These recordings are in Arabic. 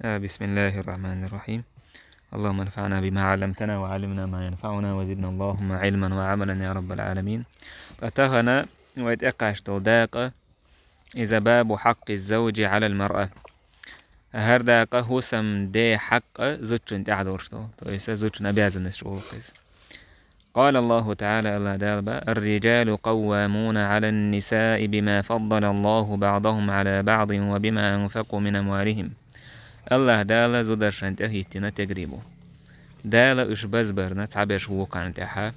بسم الله الرحمن الرحيم. اللهم انفعنا بما علمتنا وعلمنا ما ينفعنا وزدنا اللهم علما وعملا يا رب العالمين. أتغنى ويتقاش داقة إذا باب حق الزوج على المرأة هر داقة هو سم دي حق زوجن تعدورشتو تويسا زوجن أبيازن الشوقيس. قال الله تعالى الله دالبا الرجال قوامون على النساء بما فضل الله بعضهم على بعض وبما أنفقوا من أموالهم. الله دالا زودر شنتهيتنا تقريبو دالا اش بزبرنا تعبش وقع نتاحا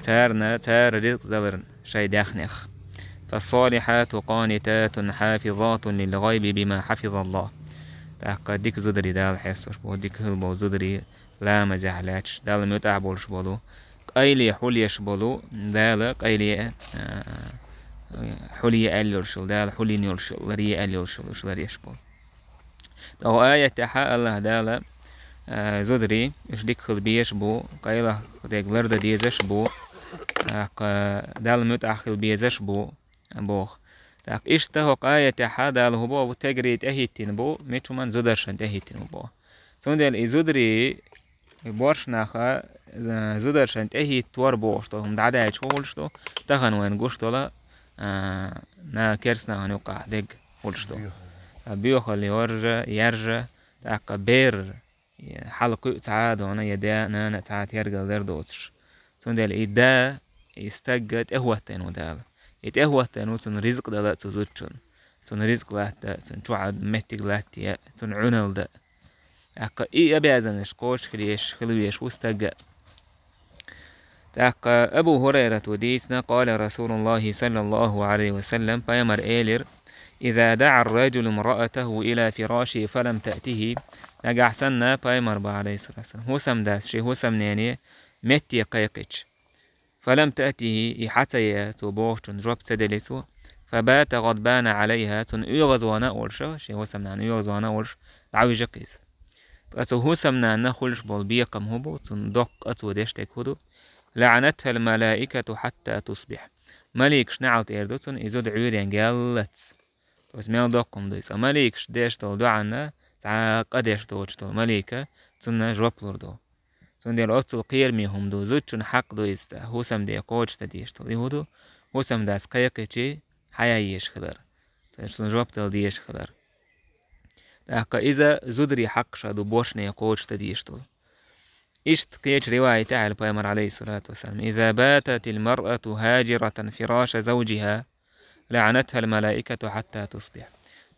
تار رزق زبرن شي داخنخ. فالصالحات قانتات حافظات للغيب بما حفظ الله. تاقا ديك زودري دال حسوش بو ديك هلبو زودري لا مزحلاتش دال متعبولش بولو قايلي حوليش بولو دالا قايلي حولي أليرشل دال حولي نيرشل لري أليرشل وش لريش بول أو آية تحا الله دالا زودري إش ديك خلبيش بو قايلة ديك ورد ديزش بو دال متأخل بيزش بو بوخ تاك إش تهوق آية تحا دال هو بو تجري تهيتين بو ميتو من زودرشن تهيتين بو سون دال إزودري بورش ناخا زودرشن تهيت تور بوشتو هم دعدا يشولشتو تغن وين قوشتو نا كيرسنا هنوقع ديك قولشتو بيوخل يرجع تاق بير حلقة تعاد وانا يدا نانا تعاد يرجع غير دوتش تندل إدا يستجد إهوتين ودال إهوتين وتن رزق دلا تزوجن تن رزق لات تن توعد متق لات تن عنل دا أق أبيازنش قوش خليش خلويش واستجد تاق أبو هريرة وديسنا قال رسول الله صلى الله عليه وسلم فيمر إيلر إذا دعا الرجل امرأته إلى فراشه فلم تأته نجح سنة بايمر با عليه الصلاة والسلام هو سم داس شي هو سم نيني متي قيقش فلم تأته حتى تبوشتن جوب تدلسو فبات غضبان عليها تن يغز وانا أولشا شي هو سم نان يغز وانا أولش دعوي جقيس بس هو سم نان نخلش بالبيقم هبو تن دق أتو ديشتك هدو لعنتها الملائكة حتى تصبح مليكش نعلت إردو تن إزود عيرين قالت بس ميل دقم ديس مليكش ديشتو دعنا تا قديش دوشتو مليكة تنا جوبلور دو تن ديال أتو قيرميهم دو زوجن حق دو يستا هو سم دي قوش تديشتو يهودو هو سم داس قيقيشي حيايش خلر تن جوبتل ديش خلر تاقا إذا زودري حق شادو بوشني قوش تديشتو إشت قيش رواية تعالى بيامر عليه الصلاة والسلام إذا باتت المرأة هاجرة فراش زوجها لعنتها الملائكة حتى تصبح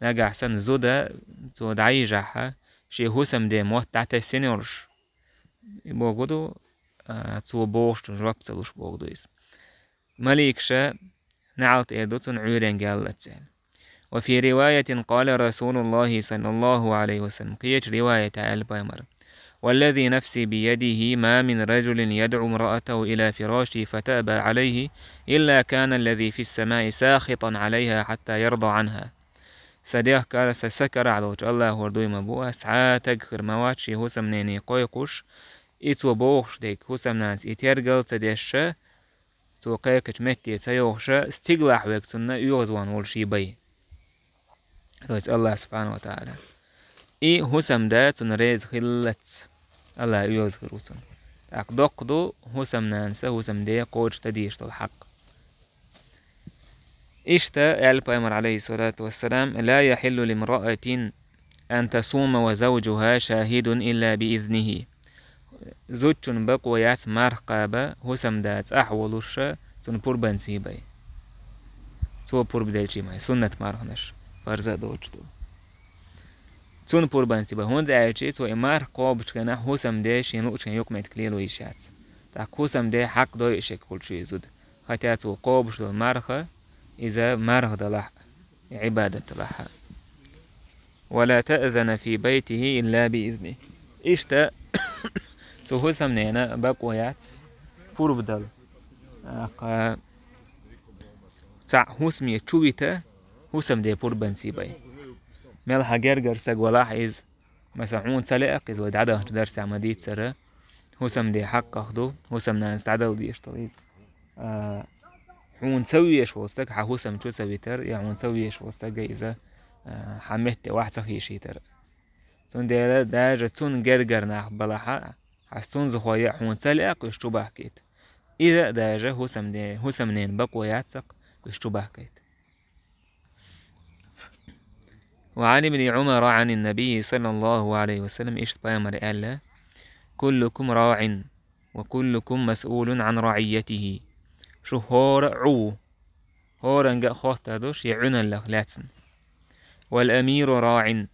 نجح سن زودا زود عيجها شي هوسم دي موت تحت السنورش بوغدو تو بوشت ربطلوش بوغدو إس مليكشا نعلت إردوتن عيرين قالت وفي رواية قال رسول الله صلى الله عليه وسلم قيش رواية البيمر والذي نفسي بيده ما من رجل يدعو امرأته إلى فراشه فتأبى عليه إلا كان الذي في السماء ساخطا عليها حتى يرضى عنها سديه كارس سكر على وجه الله وردوي مبوه سعى تغفر مواتشي هو سمنيني قويقوش إتو بوخش ديك هو سمناس إتيرغل تديش تو قيقش متي تيوخش استغلاح ويكتنا يوغزوان والشي بي الله سبحانه وتعالى إي هو سمدات نريز خلت الله يذكرون أقدقدو هو سمنانسا هو سمدي قوش تديش الحق إشتا البيمر عليه الصلاة والسلام لا يحل لامرأة أن تصوم وزوجها شاهد إلا بإذنه زوجن بقويات مرقابة هو سمدات أحولوش تن بربان سيباي تو بربدالشي ماي سنة مرهنش فرزا دوجدو تون بربان سيبا هون داعيشي تو إمار قوبش كنا هو سمدي شينوش كان يوكمت كليلو يشات تاك هو سمدي حق دو يشك كل شي يزود حتى تو قوبش دو المارخة إذا مارخ دلح عبادة لها ولا تأذن في بيته إلا بإذنه إشتا تو هو سمنينا بقويات بربدل تاع هو سمية چويتا هو سمدي بربان سيباي ملها جرجر سج ولاحظ مسعون سلق إذا ودعده درس عمديت سرة هو سمدي حق أخذه هو سمنا استعدوا ديش طريق حون سويش وستك هو سم شو سوي تر يعني سويش وستك إذا حمت واحد سخي شيء تر تون ديلا داجة تون جرجر ناخ بلاحة حستون زخويا حون سلق وشتوبه كيت إذا داجة هسمنين بقوا ياتسق وشتوبه كيت. وعن ابن عمر عن النبي صلى الله عليه وسلم إشت بامر ألا كلكم راع وكلكم مسؤول عن رعيته. شو هور هورنجا خوتادوش يعون الله لاتسن. والأمير راع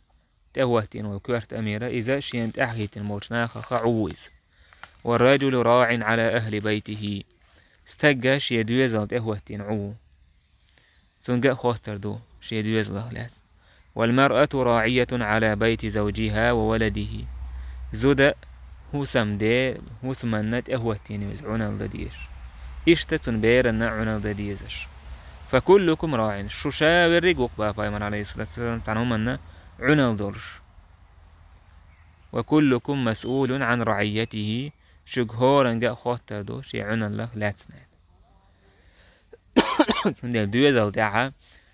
تهوتين وكورت أميرة إذا شينت أحيتين موشناخ خعوز. والرجل راع على أهل بيته استجا شيدويزل تهوتين عو سنجا خوتردو شيدويزل لاتسن. والمرأة راعية على بيت زوجها وولده زود هسمنت أهوتين وزعون الدديش إشتتن بيرن عون الدديزش. فكلكم راع شو شاور ريقوق بابا عليه الصلاة والسلام تعنهم أن عون الدرش. وكلكم مسؤول عن رعيته شجهورا جاء خوتردو شي عون الله لا تسنان. سندل دوزل تاعها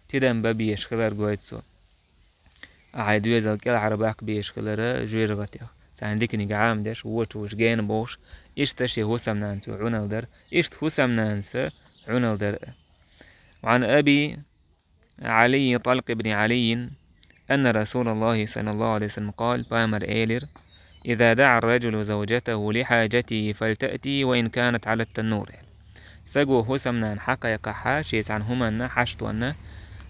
تدن ببيش خلر قويتسو عاي دوزل كل عرباك بيش خلر جوير غتيخ سانديك نيجعام داش ووش جين بوش إشتشي هسم نانسو عون در إشت هسم نانس عون در. وعن أبي علي طلق بن علي أن رسول الله صلى الله عليه وسلم قال بامر إيلر إذا دعا الرجل زوجته لحاجته فلتأتي وإن كانت على التنور. سجو هسمنا حكا يقحا شيت عنهما أن حشتو أن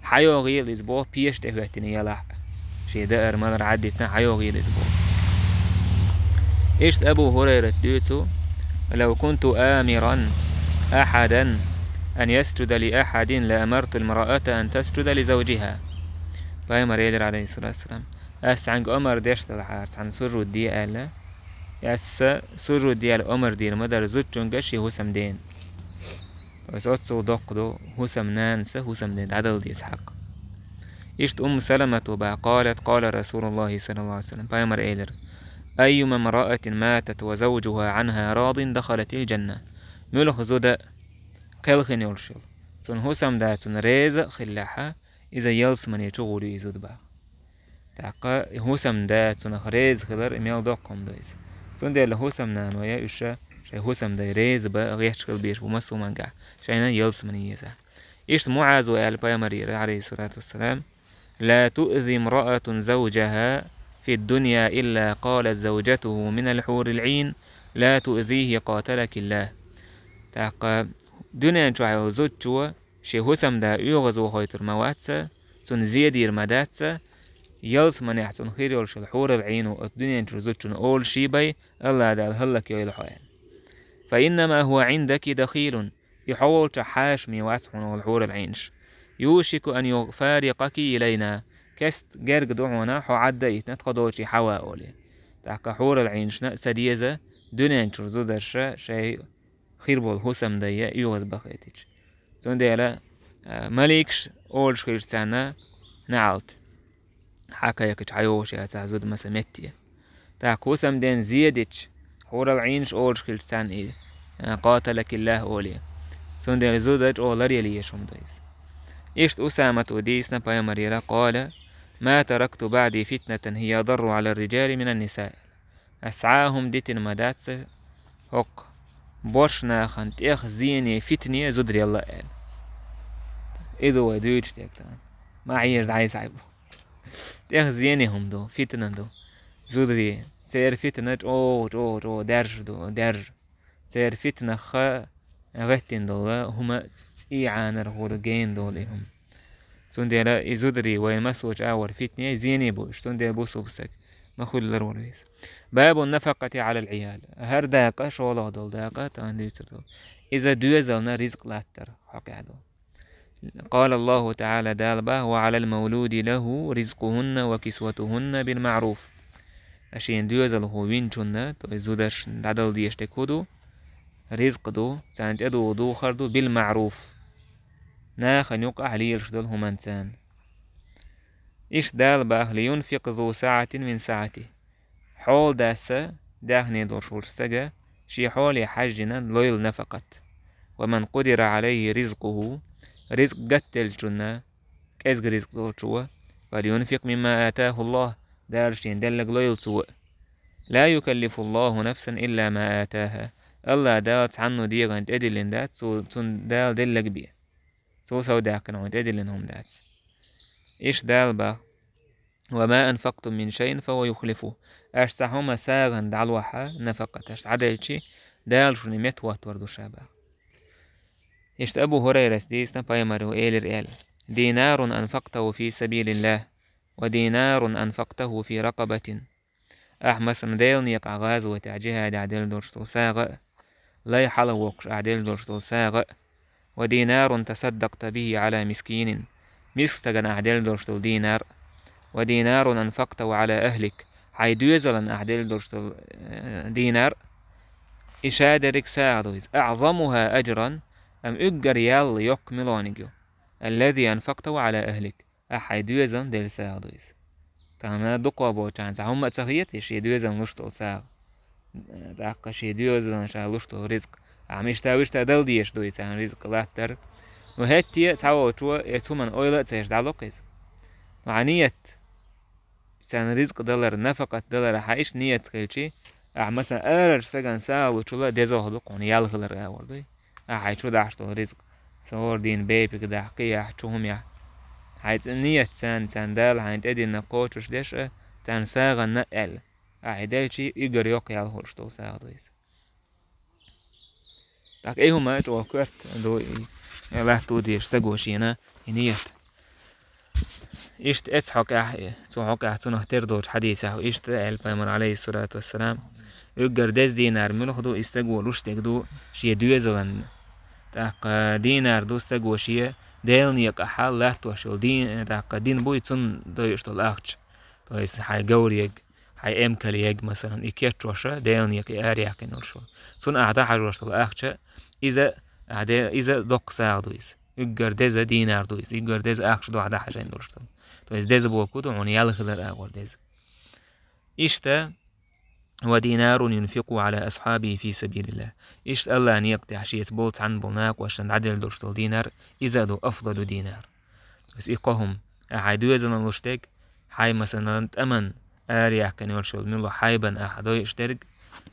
حيوغي الأسبوع بيش تهوتني يلا شي دائر مدر عدتنا حيوغي الأسبوع. إشت أبو هريرة دوتو لو كنت آمرا أحدا أن يسجد لأحد لأمرت المرأة أن تسجد لزوجها. بايمر يلر عليه الصلاة والسلام عنك أمر ديشت الحارس عن سجود دي ألا سجود دي الأمر دي المدر زوج جنجشي هسم دين وسأتصو دقدو هسم نانس هسم دين عدل دي إسحاق. إشت سلمة با قالت قال رسول الله صلى الله عليه وسلم بايمر يلر أيما امرأة ماتت وزوجها عنها راض دخلت الجنة. ملخ زود قلخن يلشل تون هسم دا تون ريز خلاحة إذا يلس من يشغل يزود با تاقا هسم دا تون ريز خلر إميال دوقهم دايز تون دا لهسم نان ويا إشا شاي هسم دا ريز با غيش خل بيش ومسو منقع شاينا يلس من يزا. إيش معاذ وقال بايمرير عليه الصلاة والسلام لا تؤذي امرأة زوجها في الدنيا إلا قالت زوجته من الحور العين لا تؤذيه قاتلك الله. تاقا دنيا نشوعي زوجوا شي هسم دا يغزو خويتر مواتسا تون زيدير مداتسا يلس منيح تون خير يولش الحور العين والدنيا نشو زوجون أول شي بي الله دا الهلك يلحوين. فإنما هو عندك دخيل يحول تحاش ميواتحون والحور العينش يوشك أن يفارقك إلينا كست جرق دعونا حو عدايت نتقضوشي حوا أولي. تاقا حور العينش سديزة دنيا نشو زودرشا شي خير بول هسم دايا يوغز بخيتش تون ديلا مليكش أول شخير سنة نعلت حكا يكش عيوشي هتعزود مسامتيا تاك هسم دين زيادتش حور العينش أول شخير سنة قاتلك الله أولي تون ديلا زودج أولار يليشهم دايز. إشت أسامة وديسنا بايمريرا قال ما تركت بعدي فتنة هي ضر على الرجال من النساء. أسعاهم ديتن مداتس هق بوشنا خانت إخ زيني فتنية زدري الله قال إذا ودوش تاكتان ما عير عايز عيبو إخ زيني هم دو فتنة دو زدري سير فتنة أو درج دو درج سير فتنة خا غتين دولا هما تيعان الغرقين دولهم سندلا إزدري ويمسوج أور فتنة زيني بوش سندلا بوسو بسك ما خل الرويس. باب النفقة على العيال هر داقة شولا دول داقة تانديتر إذا دوزلنا رزق لاتر حقادو. قال الله تعالى دالبا وعلى المولود له رزقهن وكسوتهن بالمعروف. أشين دوزل هو وينشنا تو زودش دادل ديشتكودو رزق دو سانت ادو دو خردو بالمعروف ناخن يقع عليش دول هم انسان. إيش دالبا لينفق ذو ساعة من ساعته حول داسة داخني دور شورستجا شي حول يحجنا لويل نفقت. ومن قدر عليه رزقه رزق قتل جنا كأزق رزق دور شوى فلينفق مما آتاه الله دارشين دلق ليل سوء لا يكلف الله نفسا إلا ما آتاها الله دالت عنه ديغان تدلين دات سون دال دلق بيه سو داكن عون تدلينهم دات إيش دال با وما أنفقتم من شيء فهو يخلفه أشتحوما ساغن دعلوحا نفقت أشت عدلشي دال شوني متوات وردو شابا إشت أبو هريرة ديسنا بايمرو إيل دينار أنفقته في سبيل الله ودينار أنفقته في رقبة مثلا ديل نيق عغاز وتعجيها عدل درشتو ساغ لا يحلو وقش عدل درشتو ساغ ودينار تصدقت به على مسكين مسكتغن عدل درشتو دينار ودينار أنفقته على أهلك حيدوزلن عدل درشتو دينار إشادرك ساعدوز أعظمها أجرا أم أجر يال يكملونيجو الذي أنفقته على أهلك حيدوزلن ديل ساعدوز تانا دقوا بوچان هم تسخيت شي دوزن لشتو ساغ داق شي دوزن شا لشتو رزق عميش تاوش تدل ديش دوي سان رزق لاتر وهتي تعو تو يتومن اويلا تسيش دالوقيز معنيت سان رزق دولار نفقة دولار حايش نيت كيلشي مثلا ارش سجن ساغ وشولا ديزو هدوقون يالخلر اول دوي حايشو داشتو رزق صور دين بيبك داقية حشوهم يا حيث نية تان دال حيث ادي نقوتش ديش تان ساغا نقل عيدالشي يقر يوقي على هورشتو ساغ دويس تاك ايه هما اتوكرت دو لاتو ديش ساقوشينا نية اشت اتحق احي توحق احتو نختر دوش حديثة اشت البيمن عليه الصلاة والسلام يقر ديز دينار ملوخدو استقو لوشتك دو شي دويزلن تاك دينار دو استقو شي ديلنيك أحال لاتوشل دين تاق دين بوي تون دويشتل أخش تويس حي جوريج حي إمكاليج مثلا إكيتشوشة ديلنيك أرياك نورشل تون أعدا حجوشتل أخش إذا دق ساعة دويس يقر ديز دينار دويس يقر ديز أخش دو أعدا حاجة نورشتل تويس ديز بوكودو عن يالخلر أغور ديز إشتا ودينار ينفق على أصحابه في سبيل الله إيش الله أن يقطع شيء بولت عن بناك وشان عدل درشتل دينار إذا دو أفضل دينار بس إيقهم أحدو يزن لشتك حي مثلا تأمن آريح كان يرشل منه حيبا أحدو يشترك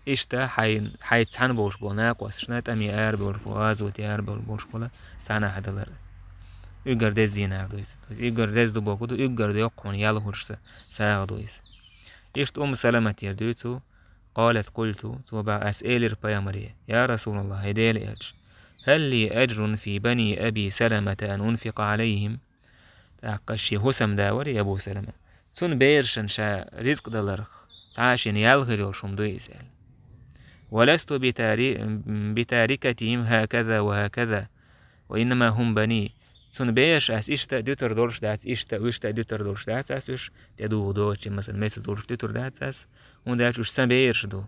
إشتا حي تحن بولش بناك وشنات أمي آر بولش بواز وتيار بولش بولا تحن أحد الله يقر ديز دينار دويس يقر ديز دو بوكودو يقر دو يقون يالهورش ساغ دويس إشت سلامة يردوتو قالت قلت توبع أسئلة بيامرية يا رسول الله هديل أجر هل لي أجر في بني أبي سلمة أن أنفق عليهم تاقشي هسم داور يا أبو سلمة تون بيرشن شا رزق دلرخ تعاشن يالغر يوشم دو يسأل ولست بتاركتهم هكذا وهكذا وإنما هم بني تون بيرش أس إشتا دوتر دورش دات إشتا وإشتا دوتر دورش دات أسوش تدو دوتش مثلا ميس دورش دوتر دات أس ونداش وش سبيرش دو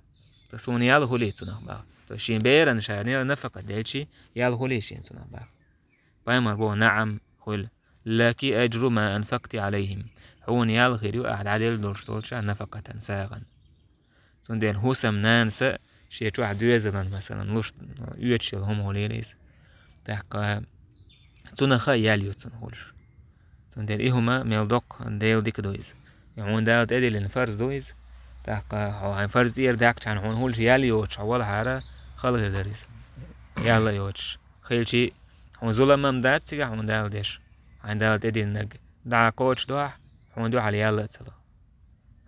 تسون يالهو لي تنخ با تشين بيرن شانير نفقة دلشي يالهو لي شين تنخ با بايمر بو نعم قل لك أجر ما أنفقت عليهم حون يالغيرو أحد عدل دورش نفقة ساغا تون دين هوسم نانسا شيت واحد يزلن مثلا لوش يوتشل هم هوليليس تحقا تنخا ياليو تنخولش تون دين إيهما ميلدوق ديل ديك دويز يعون دالت أدل الفرز دويز تاقا هو فرز دير داك كان هون هولش يالي يوتش أول حارة خلق دريس يلا يوتش خيلشي هون ظلم ممدات سيجا هون دال ديش هون دال تدين نج دع كوتش دوح هون دوح على يلا تسلا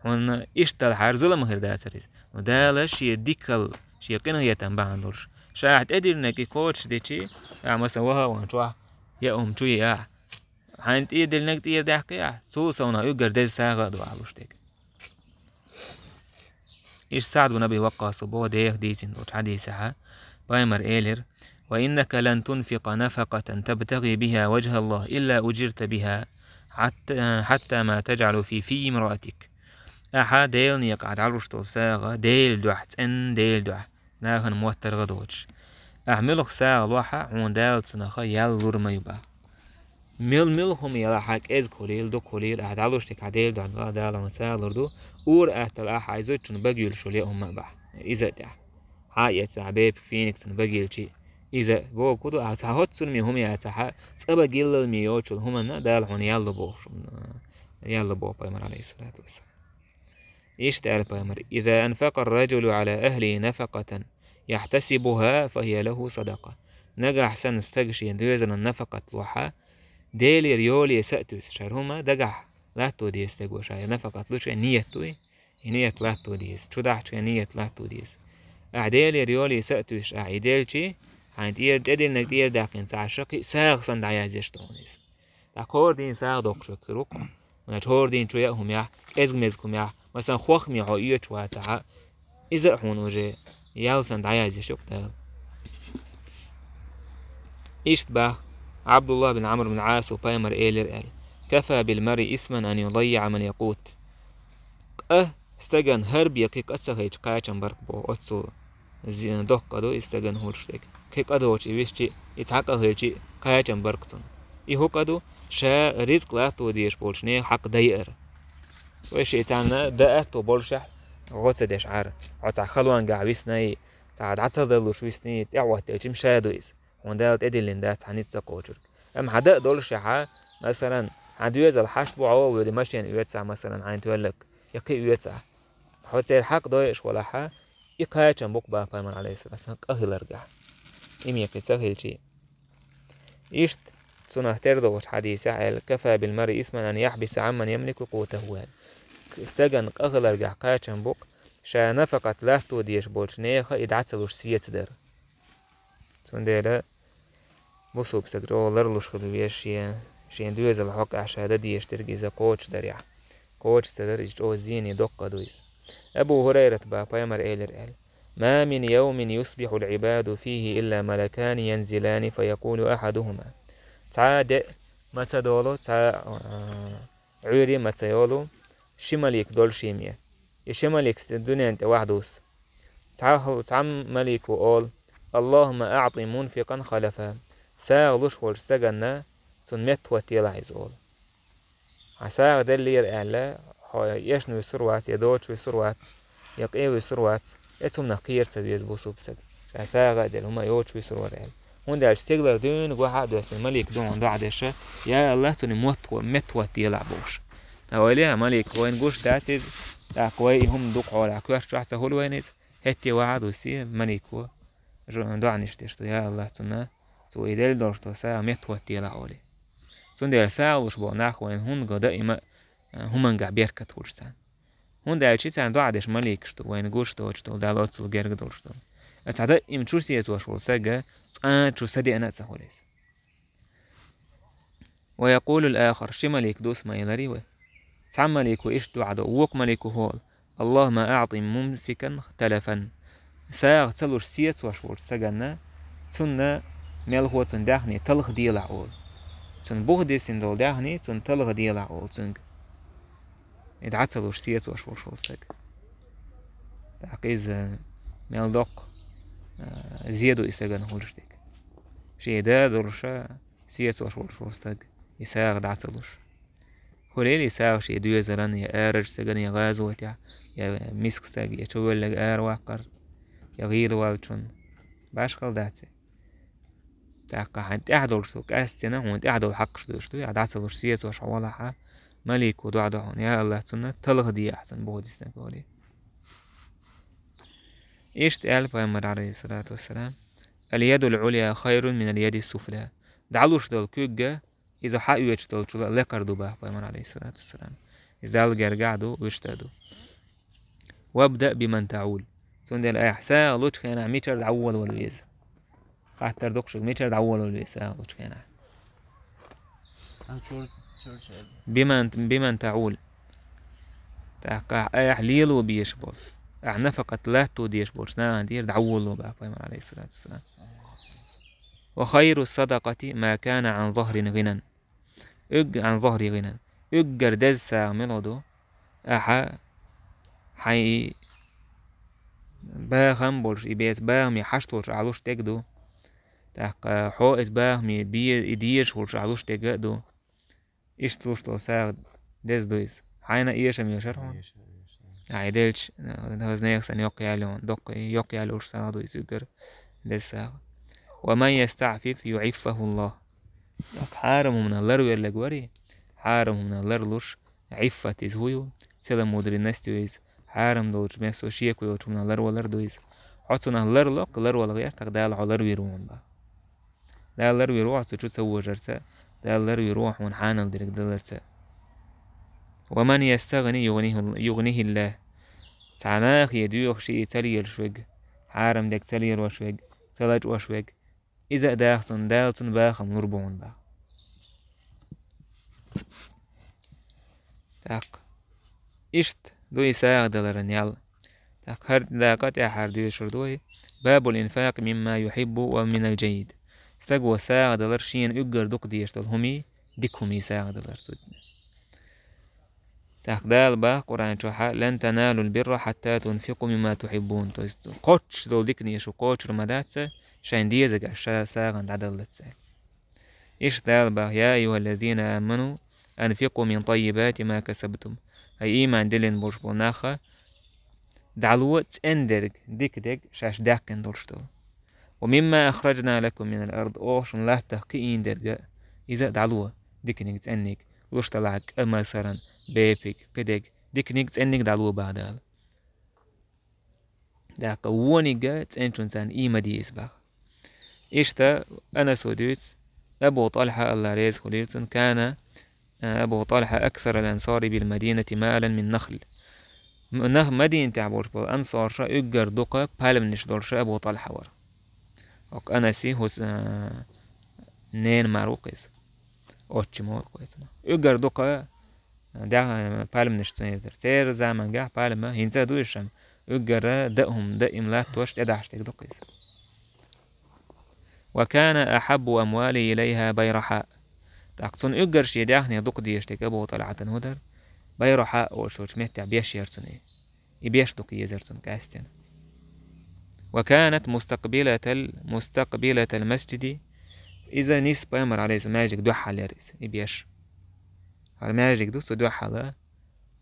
هون إشتل حار ظلم غير دات ريس ودال شي ديكل شي قنا يتنبع عندورش شاعت أدين نج كوتش ديشي مثلا وها وانشوا يا توي يا هانت إيدل نج تير داك يا سو سونا يقدر دز ساغا دو علوشتك إيش سعد بن أبي وقاص بو ديخ ديسين دوش حديثها بايمر إيلر وإنك لن تنفق نفقة تبتغي بها وجه الله إلا أجرت بها حتى ما تجعل في امرأتك أحا ديل نيقعد عروشتو ساغا ديل دوحت إن ديل دوح ناغن موتر غدوش أعملوخ ساغ لوحا عون دال تنخا يالور ما يبا ميل هم يلا حق إز كوليل دو كوليل أحد عروشتك عديل دوح دال مسالر دو اور أهتل أح عايزوتشن بقيل شو ليهم مباح إذا ده حاجة تعبيب فينك تنبقيل شيء إذا بو كودو أتحوتشن ميهم يأتح تبقيل الميوتشل هم نا دال هون يلا بو بايمر عليه الصلاة والسلام يشتعل بامر إذا أنفق الرجل على أهله نفقة يحتسبها فهي له صدقة. نجح سن استجشي دوزن النفقة لوحة ديلي ريولي سأتوس شارهما دجح لاتو ديس تجو شاي نفقة لوش نيتوي نية لاتو ديس شو دحش نية لاتو ديس أعديلي ريولي سأتوس أعديلشي عند إير ديل نقدير داكن سعشقي ساغ سن دعيازيش تونيس دكور دين ساغ دوكشو كروكو ونشور دين شو يأهم يا إزمزكم يا مثلا خوخ ميعو إيش واتسع إذا هون وجه يالسن دعيازيش يقتل إشتبه عبد الله بن عمرو بن عاص وبايمر إيلر كفى بالمرء إثما أن يضيع من يقوت استجن هرب يكيك أسخيج قاچن برك بو أتسو زين دوك قدو استجن هولشتك كيك أدوش إيشتي يتحقق هيجي قاچن بركتون إيهو قدو شا رزق لاتو ديش بولشني حق داير وإيش يتعنا داءتو بولشح غوتس ديش عار عطا خلوان قاعويسناي تعاد عتصدلوش ويسني تعوات تيجي مشادويس وندالت إدلين دات حنيت ساقوشرك أم حدا دولشحا مثلا عندويز الحشت بو عوا ودي ماشين يوتسع مثلا عين تولك يقي يوتسع حوتي الحق دويش ولا حا يقاچن بوك با بايمان عليه السلام قهل ارجع إمي يقي سهل شيء إشت سنة تردوش حديث عال كفى بالمرء إثما أن يحبس عمن يملك قوته استجن قهل ارجع قاچن بوك شا نفقت لاتو ديش بولشنيخة إدعتسلوش سيت در سنديلا بوسو بسجرو لرلوش خلويش شين دويز الحق عشادة ديش ترجيزا كوتش دريع كوتش تدرج او زيني دقة دويز أبو هريرة بايمر إيلر ما من يوم يصبح العباد فيه إلا ملكان ينزلان فيقول أحدهما تعاد متى دولو عوري متى يولو شماليك دول شيمية يشماليك الدنيا انت وحدوس تعم مليك وقول اللهم أعطي منفقا خلفا ساغلوش والستجنا سنمت وتيلا عزول عساغ دل يرألا يشنو يسروات يدوش يسروات يقيو يسروات اتهم نقير سبيز بوسو بسد عساغ دل هما يوش يسروات هون دال استغلر دون واحد بس الملك دون دعدش يا الله تني مت وتيلا بوش أوليها ملك وين جوش تاتيز أقوي هم دوق على كواش راح تقول وينيز هتي واحد وسي ملك و جو دعنيش تشتو يا الله تنا تو يدل دورتو سا مت وتيلا عليه سندر سا وش بوناخ وين هون قدائما هم نجع بيركت ورسان هون ده شيء سان دعدش ملك شتو وين جوش توشتو دالوت سو جرج دورشتو أتعدا إمشوسي يسوش وسجى شو صدق أنا تسهوليس ويقول الآخر شملك دوس ما ينريوه سعملك وإيش دعدو وق ملك هول اللهم أعطي ممسكا تلفا ساغ تلوش سيت وشور سجنا تنا ملهو تندخني تلخ ديل عول تن بوهدي سندول دخني تن تلخ ديل عول تنج إدعتلوش سيت وشور شول سج تعقيز ملدق زيادو إسجن هولشتك شيء ده درشة سيت وشور شول سج يساغ دعتلوش هوليل يساغ شيء دوية زلان يا آرج سجن يا غازوت يا مسك سج يا شوال لج آر واقر يا غير والشون باشكال داتي تاقا حنت أحدول شو كاستنا هون أحدول حق شو شو يا دعتلوش سيت وش عوالها ملك ودعدهون يا الله تنا تلغ دي أحسن بوديسنا قولي إيش تقال بيامر عليه الصلاة والسلام اليد العليا خير من اليد السفلى دعلوش دول كوجا إذا حقيقة دول شو لا كردو به بيامر عليه الصلاة والسلام إذا دال جرجعدو واشتادو وابدأ بمن تعول سندل إحساء لوش كنا ميتر عول والويز قاتر دكشك ميتر عول والويز لوش كنا بمن تعول تاقع أيح ليلو بيشبول نفقة لا توديش بولشنا دير دعولو بقى بيامر عليه الصلاة والسلام وخير الصدقة ما كان عن ظهر غنى عن ظهر غنى اجر دز ساملودو أحا حي باهم بولش إبيت باهم يحشتوش علوش تجدو تاقع حوئس باهم يديش ولش علوش تجدو إيش تلوشتو ساغ دز دويس حينا إيش أم يشرحون عيدلش هذا نيكسن يقيالون دق يقيالوش ساعدو يسجر دز ومن يستعفف يعفه الله حارم من اللر ويرلجوري حارم من اللر لوش عفة تزهيو سلام مدري نستويز حارم دولش مسو شيكو دولش من لر دويس حطنا لر لق لر ولا غير تقدال على ويروان با دا لر ويروح تشو تسوى جرسا دا لر ويروح ونحانل ديرك دلرسا ومن يستغني يغنيه الله تعناخ يدوخ شيء تليل شوق حارم ديك تليل وشوق تلج وشوق إذا داختن دالتن باخم نربون با تاق إشت دوي ساغ دلرن يال تاق هر داقات أحر دوي شردوي باب الإنفاق مما يحب ومن الجيد استقوى ساغ دلر شين أقر دوق ديشتل همي ديك همي ساغ دلر سودنا تاق دال با قرآن شوحا لن تنالوا البر حتى تنفقوا مما تحبون قوتش دول ديك نيشو قوتش رمداتسا شان ديزك أشياء ساغن عدلتسا إيش دال با يا أيها الذين آمنوا أنفقوا من طيبات ما كسبتم هاي إيمان دلين بوش بوناخا دعلوات اندرق ديك شاش داكن دولشتو ومما أخرجنا لكم من الأرض أوشن لا تحقيين درقا إذا دعلوة ديكنيك تأنيك لوش طلعك أما سرن بيبك كدك ديكنيك تأنيك دعلوة بعدال داك وونيقا تأنشون سان إيما دي إسباق إشتا أنا سوديت أبو طلحة الله ريز خليلتن كان أبو طلحة أكثر الأنصار بالمدينة مالا من نخل مدينة تعبور بالأنصار شا أجر دقة بالمنش دور شا أبو طلحة ور وك أنا سي هوس نين ماروقيس أوتش مور كويتنا أجر دقة ده بالمنش تير زمان جاه بالما هينزا دويشم أجر دقهم دقم لا توش تدعش تك دقيس وكان أحب أموالي إليها بيرحاء تاقصن أجر شي داخني دوق ديشتك أبو طلعة هدر بيرحاء وشوش متع بيش يرسني يبيش دوق يزرسن كاستين وكانت مستقبلة المسجد إذا نسبة أمر عليه ماجك دوحة لرس يبيش الماجك دوست دوحة لا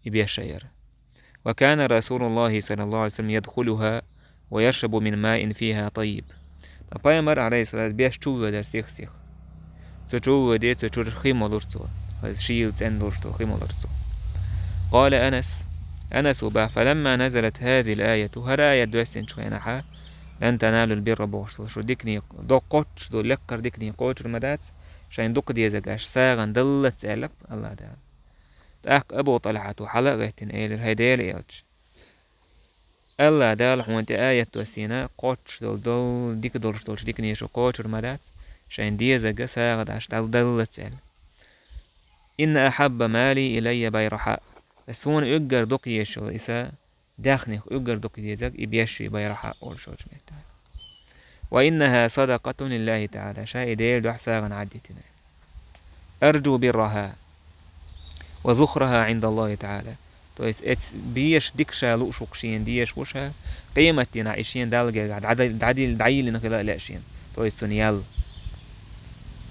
يبيش ير وكان رسول الله صلى الله عليه وسلم يدخلها ويشرب من ماء فيها طيب أمر عليه الصلاة بيش توه در سيخ تشوه دي تشور خيمة لرسو هذا شيء تن لرسو خيمة لرسو قال أنس با فلما نزلت هذه الآية هراية دوسين شوينها لن تنالوا البر بوشتو شو ديكني دو قوتش دو لقر ديكني قوتش المدات شاين دوق ديزاقاش ساغن دلت سألك الله دال تاق أبو طلحة حلقة إيلر هيديل إيلش الله دال حوانت آية دوسينا قوتش دول ديك دولش ديكني شو قوتش المدات شاين ديزاقا ساغد عش دلت سأل إن أحب مالي إلي بيرحاء بس هون أجر دوق يشو إسا داخني أجر دوق ديزاق يبيشي بيرحاء أول شوش ميتان وإنها صدقة لله تعالى شاي ديل دو حساغن عدتنا أرجو برها وذخرها عند الله تعالى تويس بيش ديك شالو شوكشين ديش وشها قيمتنا عيشين دالجا عديل دعيل نخلا لاشين تويس تنيال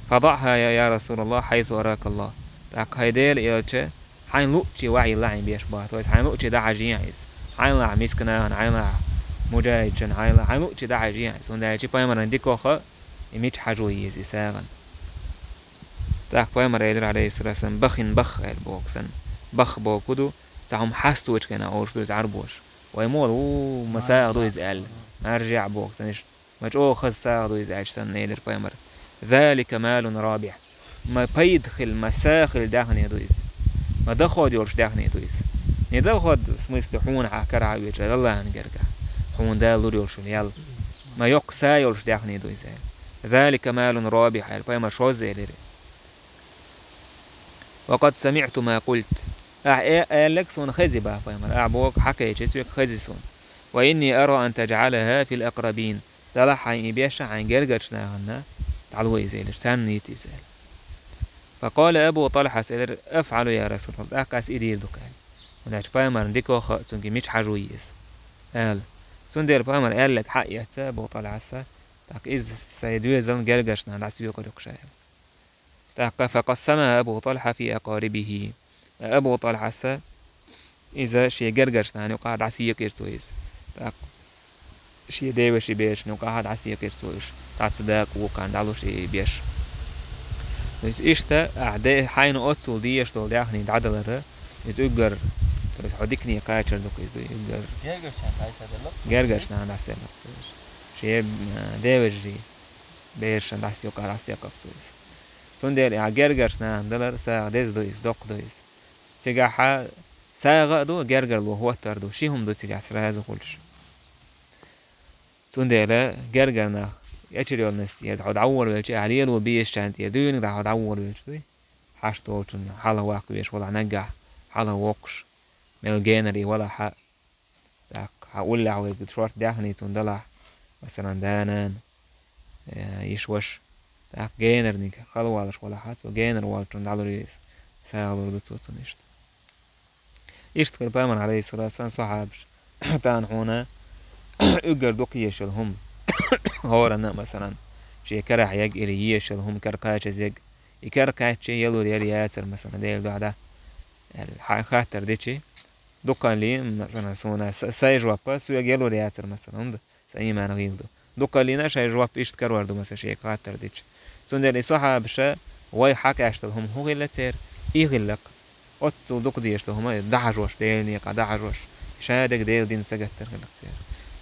فضعها يا رسول الله حيث أراك الله تاق هيديل إيلتش حين لوتشي وعي الله عين بيش باه تويس حين لوتشي دا عجين عيس حين لا مسكنا حين لا مجاهد حين لوتشي دا عجين عيس وندا يجي بايمرن ديكو خا يميت حجويز إساغن تاق بايمر يدر عليه الصلاة والسلام بخ البوكسن بخ بوكدو تاهم حستو كنا أورشدو تعربوش ويمول مساء دو يزال أرجع بوكسنش مجو خز ساغدو يزعج سن يدر بايمر ذلك مال رابح ما بيدخل مساخل داخل يدويس ما دخل يورش داخل يدويس ندخل سميس حون حكر عويج الله نجرجع حون دالور يورش يال ما يقسا يورش داخل يدويس ذلك مال رابح البايمر شوز يدري وقد سمعت ما قلت ألكسون خزبا بايمر أعبوك حكى يجسوك خزسون وإني أرى أن تجعلها في الأقربين تلاح عين بيشع عن جرجشنا هنا تعالوا يزيلر سامني تيزال فقال أبو طلحة سيلر أفعل يا رسول الله أقاس إدير دكان وناش بايمر ديكو خاطسون مش حجويس قال سندير بايمر قال لك حق يتسا أبو طلحة سا تاك إز سيدوي زن جرجشنا نعسيو قدوك شايل تاك فقسمها أبو طلحة في أقاربه أبو طلحة سا إذا شي جرجشنا نقعد عسيق يرتويس تاك شي ديوه شي بيش نقعد عسيق يرتويش تاك صداق وكان دالو شي بيش dus ishta a'da حين أتصل ديش دول داخني عدلره يتأجر تو حديكني قاعد دوك إزدو يقدر جرجرشنا داستي لقصوص شيء ديوجي بيرشان داستي وقع داستي قصوص سندير يا جرجرشنا دلر سا ديزدو إز دوك دو إز تجاح ساغ دو جرجر لو هو تردو شيهم دو تجاح سراز وخلش سندير جرجرنا يشريون نستي يدعو دعور ويلشي عليه لو بيش شانتي يدون دعو دعور ويلشي حاشتو تون حالا واقويش ولا نجح حالا وقش ميل جينري ولا حق تاك هقول له بتروح داخني تندلع مثلا دانان يشوش تاك جينر نيك خلوا على ولا حد وجينر والتون دالو ريس ساعة دوتو تنشت يشتغل بامن عليه الصلاة والسلام صحابش تان هنا اقر دوكيش الهم هورنا مثلا شي كرح يج إليش الهم كركاش زيج يكركاش يلو ريال ياسر مثلا ديل بعده الخاطر ديتشي دوكان لي مثلا سونا سايجوا باس ويجيلو رياتر مثلا عند سأي ما نغيلدو دوكان لي ناش هيجوا بيشت كروردو مثلا شيء خاطر ديتش سندر صحاب شا واي حكى أشتهم هو غير تير يغلق أتو دوك ديش لهم دعجوش ديلني قا دعجوش شادك ديل دين سجت غلق تير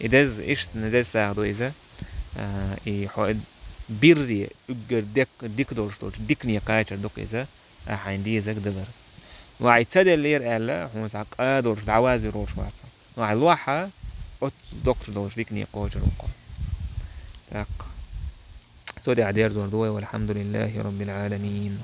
إدز إيش ندز ساعدو إذا يحود بيري أجر ديك دورش ديكني قايتر دوك إذا عندي زك دبر وعي تدل لير ألا هو ساق أدورش دعوازي روش واتسا وعي الواحة أت دكتور دوش ديكني قوش الوقا تاق سودي عدير زوردوي والحمد لله رب العالمين.